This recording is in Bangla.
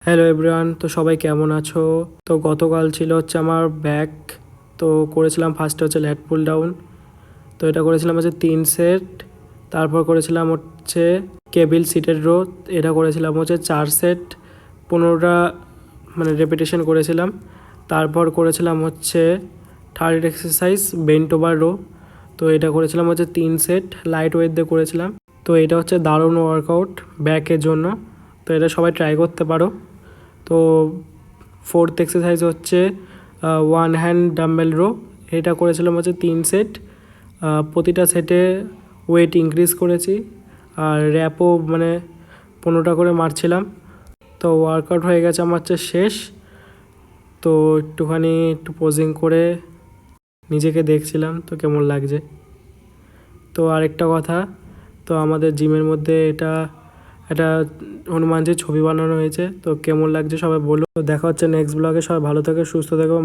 হ্যালো এভরিওয়ান, তো সবাই কেমন আছো? তো গতকাল ছিল হচ্ছে আমার ব্যাক। তো করেছিলাম ফার্স্টে হচ্ছে ল্যাট পুল ডাউন। তো এটা করেছিলাম হচ্ছে 3 সেট। তারপর করেছিলাম হচ্ছে কেবিল সিটের রো। এটা করেছিলাম হচ্ছে 4 সেট, 15টা মানে রেপিটেশন করেছিলাম। তারপর করেছিলাম হচ্ছে third exercise bent over row. তো এটা করেছিলাম হচ্ছে 3 সেট, লাইট ওয়েট দিয়ে করেছিলাম। তো এটা হচ্ছে দারুণ ওয়ার্কআউট ব্যাকের জন্য। তো এটা সবাই ট্রাই করতে পারো। তো ফোর্থ এক্সারসাইজ হচ্ছে ওয়ান হ্যান্ড ডাম্বেল রো। এটা করেছিলাম হচ্ছে 3 সেট। প্রতিটা সেটে ওয়েট ইনক্রিজ করেছি, আর র্যাপও মানে 15টা করে মারছিলাম। তো ওয়ার্কআউট হয়ে গেছে আমার হচ্ছে শেষ। তো একটু পোজিং করে নিজেকে দেখছিলাম তো কেমন লাগছে। তো আরেকটা কথা, তো আমাদের জিমের মধ্যে এটা হনুমানজির ছবি বানানো হয়েছে। তো কেমন লাগছে সবাই বলো। তো দেখা হচ্ছে নেক্সট ব্লগে। সবাই ভালো থেকো, সুস্থ থেকো।